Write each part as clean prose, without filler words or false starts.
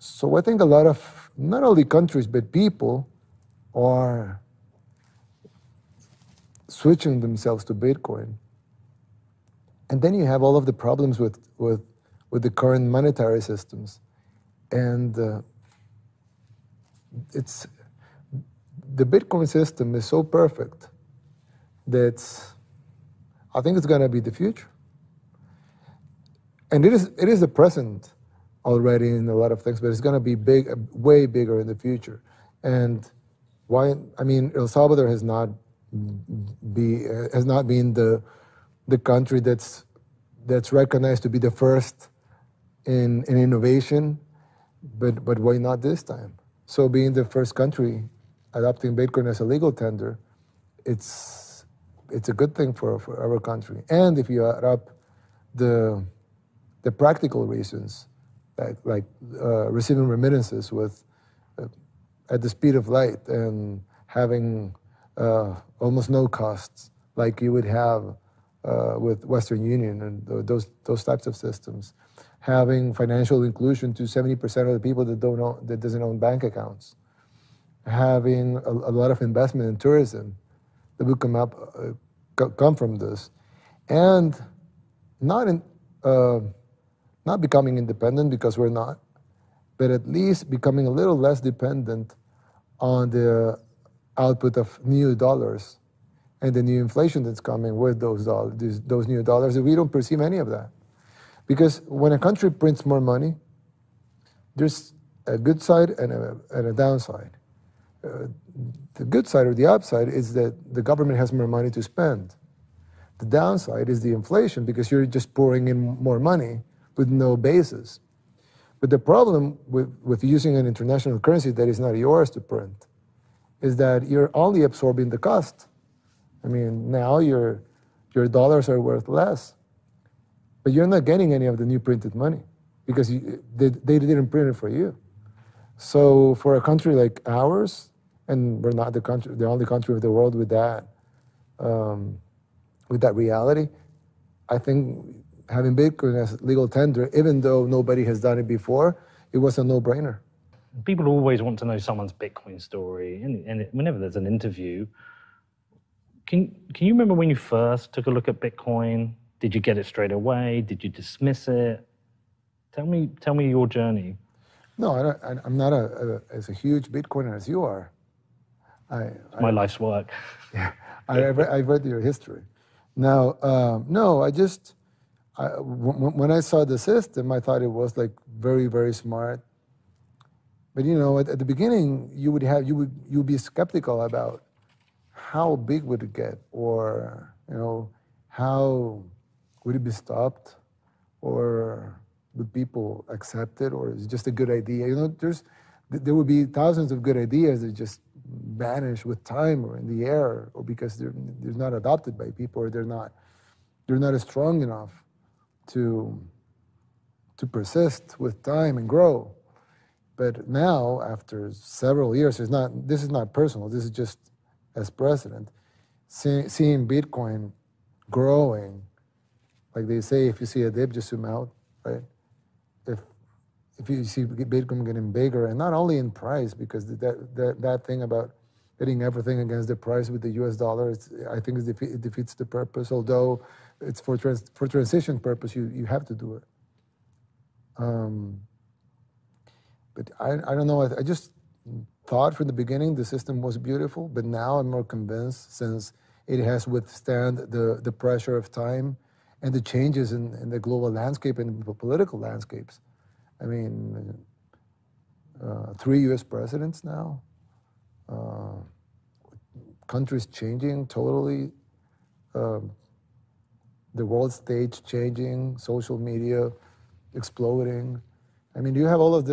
So I think a lot of, not only countries, but people are switching themselves to Bitcoin. And then you have all of the problems with the current monetary systems. And the Bitcoin system is so perfect that I think it's going to be the future. And it is the present already in a lot of things, but it's going to be big, way bigger in the future. And why? I mean, El Salvador has not been the country that's recognized to be the first in innovation, but why not this time? So being the first country adopting Bitcoin as a legal tender, it's a good thing for our country. And if you adopt the practical reasons, like receiving remittances with at the speed of light and having almost no costs, like you would have with Western Union and those types of systems, having financial inclusion to 70% of the people that doesn't own bank accounts, having a lot of investment in tourism that would come from this, and not becoming independent, because we're not, but at least becoming a little less dependent on the output of new dollars and the new inflation that's coming with those new dollars. We don't perceive any of that. Because when a country prints more money, there's a good side and a downside. The good side or the upside is that the government has more money to spend. The downside is the inflation, because you're just pouring in more money with no basis. But the problem with using an international currency that is not yours to print is that you're only absorbing the cost. I mean, now your dollars are worth less, but you're not getting any of the new printed money, because they didn't print it for you. So for a country like ours, and we're not the only country of the world with that reality, I think having Bitcoin as legal tender, even though nobody has done it before, it was a no-brainer. People always want to know someone's Bitcoin story, and whenever there's an interview, can you remember when you first took a look at Bitcoin? Did you get it straight away? Did you dismiss it? Tell me your journey. No, I'm not as a huge Bitcoiner as you are. My life's work. Yeah, I've read your history. Now, no, when I saw the system, I thought it was like very, very smart. But you know, at the beginning, you would be skeptical about how big would it get, or you know, how would it be stopped, or would people accept it, or is it just a good idea? You know, there would be thousands of good ideas that just vanish with time, or in the air, or because they're not adopted by people, or they're not as strong enough to persist with time and grow. But now, after several years, this is not personal. This is just as president, seeing Bitcoin growing. Like they say, if you see a dip, just zoom out, right? If you see Bitcoin getting bigger, and not only in price, because that thing about hitting everything against the price with the US dollar, I think it defeats the purpose, although it's for transition purpose, you have to do it. But I don't know, I just thought from the beginning the system was beautiful, but now I'm more convinced, since it has withstand the pressure of time and the changes in the global landscape and the political landscapes. I mean, 3 US presidents now, countries changing totally, the world stage changing, social media exploding. I mean, you have all of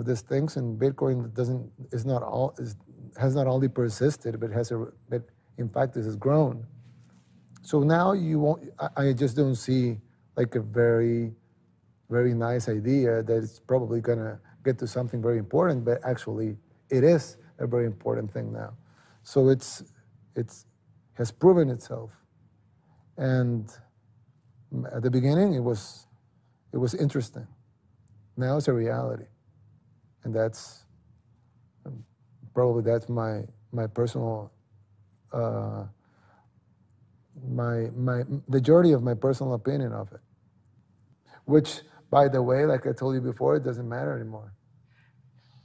these things, and Bitcoin has not only persisted, but in fact this has grown. So now I just don't see like a very, very nice idea that it's probably gonna get to something very important, but actually it is a very important thing now. So it has proven itself. And at the beginning it was interesting. Now it's a reality. And that's probably that's my personal the journey of my personal opinion of it, which, by the way, like I told you before, it doesn't matter anymore.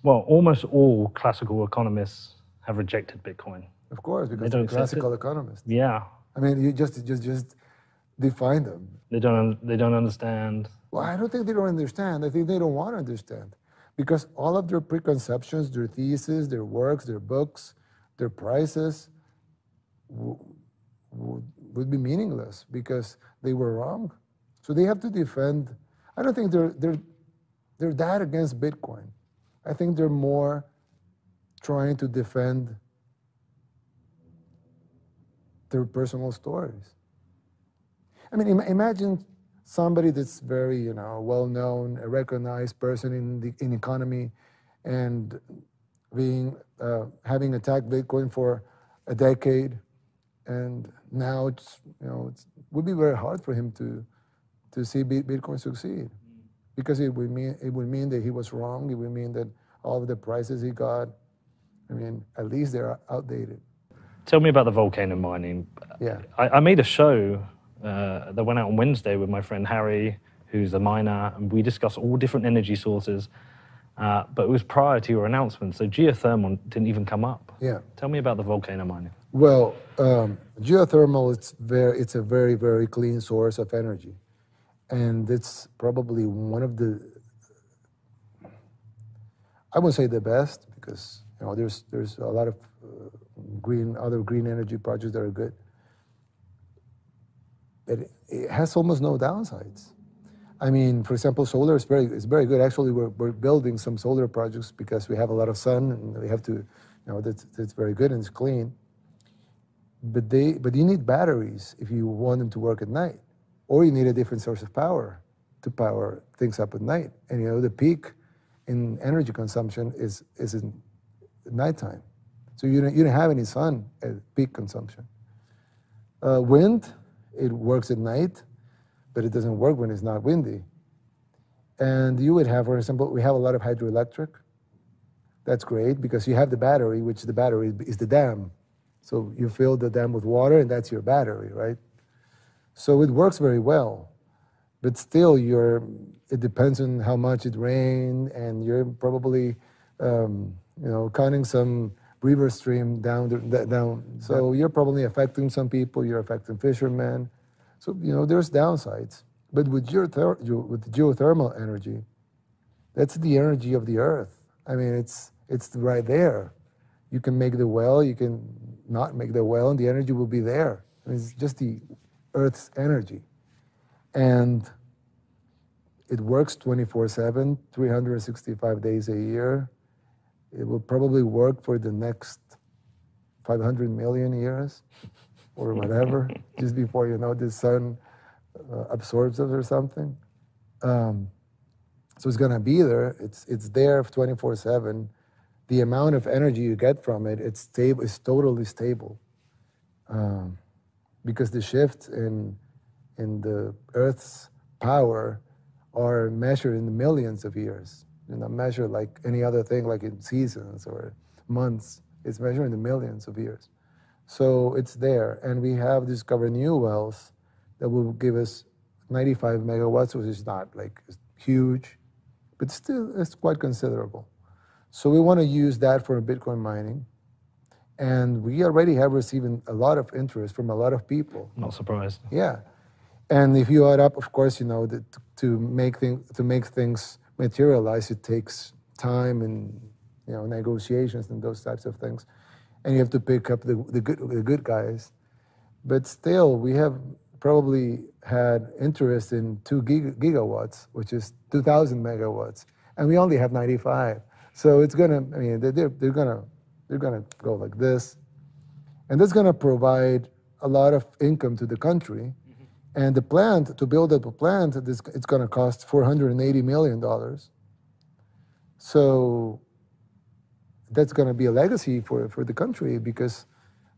Well, almost all classical economists have rejected Bitcoin. Of course, because They they're don't accept classical it. economists. Yeah, I mean, you just define them. they don't understand. Well, I don't think they don't understand. I think they don't want to understand, because all of their preconceptions, their theses, their works, their books, their prices would be meaningless because they were wrong. So they have to defend. I don't think they're that against Bitcoin. I think they're more trying to defend their personal stories. I mean, imagine somebody that's very, well-known, a recognized person in economy, and having attacked Bitcoin for a decade, and now it would be very hard for him to see Bitcoin succeed, because it would mean that he was wrong. It would mean that all of the prices he got, I mean, at least they're outdated. Tell me about the volcano mining. Yeah. I made a show that went out on Wednesday with my friend Harry, who's a miner, and we discussed all different energy sources, but it was prior to your announcement, so geothermal didn't even come up. Yeah. Tell me about the volcano mining. Well, geothermal, it's a very, very clean source of energy. And it's probably one of the, I wouldn't say the best, because there's a lot of other green energy projects that are good. But it has almost no downsides. I mean, for example, solar is very good. Actually, we're building some solar projects because we have a lot of sun, and we have to, that's very good and it's clean. But you need batteries if you want them to work at night, or you need a different source of power to power things up at night. And the peak in energy consumption is in nighttime, so you don't have any sun at peak consumption. Wind, it works at night, but it doesn't work when it's not windy. And you would have, for example, we have a lot of hydroelectric. That's great because you have the battery, which the battery is the dam. So you fill the dam with water, and that's your battery, right? So it works very well. But still, it depends on how much it rained, and you're probably, counting some river stream down. So you're probably affecting some people. You're affecting fishermen. So there's downsides. But with geothermal energy, that's the energy of the earth. I mean, it's right there. You can make the well, you can not make the well, and the energy will be there. I mean, it's just the Earth's energy. And it works 24/7, 365 days a year. It will probably work for the next 500 million years or whatever, just before the sun absorbs it or something. So it's going to be there. It's there 24/7. The amount of energy you get from it, it's stable. It's totally stable, because the shifts in the Earth's power are measured in the millions of years. Not measured like any other thing, like in seasons or months. It's measured in the millions of years. So it's there, and we have discovered new wells that will give us 95 megawatts, which is not like huge, but still it's quite considerable. So we want to use that for Bitcoin mining. And we already have received a lot of interest from a lot of people. Not surprised. Yeah. And if you add up, of course, that to make things materialize, it takes time and negotiations and those types of things. And you have to pick up the good guys. But still, we have probably had interest in 2 gigawatts, which is 2,000 megawatts, and we only have 95. So it's gonna, I mean, they're gonna go like this, and that's gonna provide a lot of income to the country. Mm-hmm. And the plant, to build up a plant, it's gonna cost $480 million. So that's gonna be a legacy for the country, because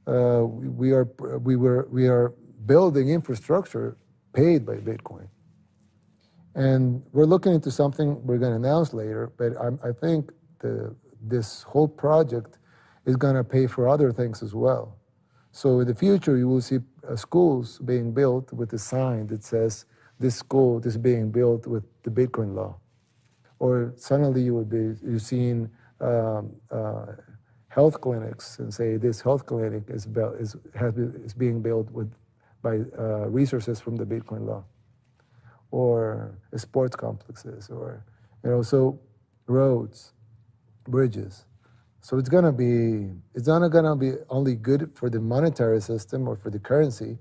we are building infrastructure paid by Bitcoin. And we're looking into something we're going to announce later, but I think this whole project is going to pay for other things as well. So in the future, you will see schools being built with a sign that says, this school is being built with the Bitcoin law. Or suddenly you're seeing health clinics and say this health clinic is being built by resources from the Bitcoin law. Or sports complexes, or so roads, bridges. So it's not gonna be only good for the monetary system or for the currency,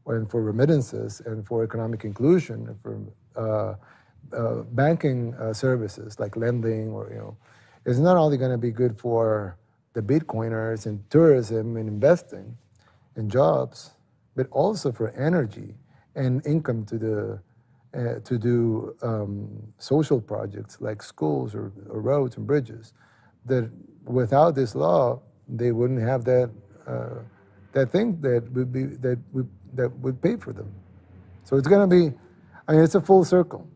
and for remittances and for economic inclusion and for banking services like lending, or it's not only going to be good for the Bitcoiners and tourism and investing and jobs, but also for energy and income to do social projects like schools or roads and bridges. That without this law, they wouldn't have that thing that would pay for them. So it's going to be, it's a full circle.